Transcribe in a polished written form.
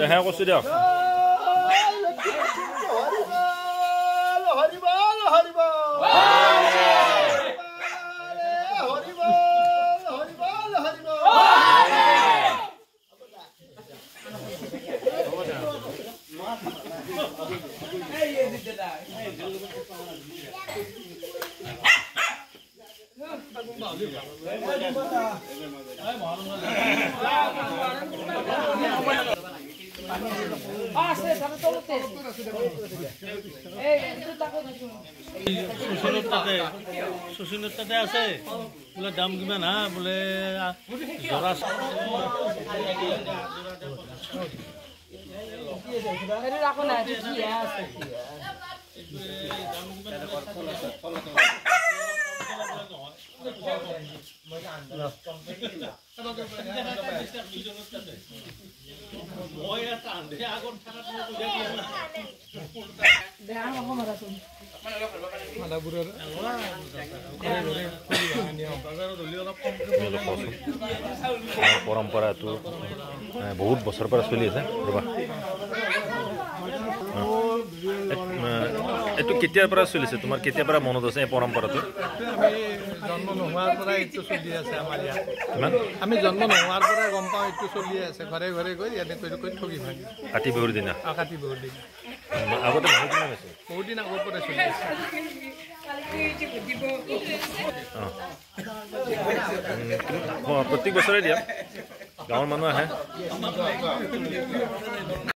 হ্যাঁ কৰছি দিয়ক সুচিনতাতে আছে বোলে দাম কিমান হা বোলে জৰা পৰম্পৰাটো বহুত বছৰৰ পৰা চলি আছে ৰবা এইটো কেতিয়াৰ পৰা চলিছে তোমাৰ কেতিয়াৰ পৰা মনত আছে এই পৰম্পৰাটো জন্ম নোহোৱাৰ পৰা এইটো চলি আছে আমাৰ ইয়াত আমি জন্ম নোহোৱাৰ পৰা গম পাওঁ এইটো চলি আছে ঘৰে ঘৰে গৈ এনেকৈ ঠগি ভাঙি কাতি বিহুৰ দিনা কাতি বিহুৰ দিনা আগতে বহুত দিন আগৰ পৰা চলি আছে প্ৰত্যেক বছৰে দিয়া গাঁৱৰ মানুহ আহে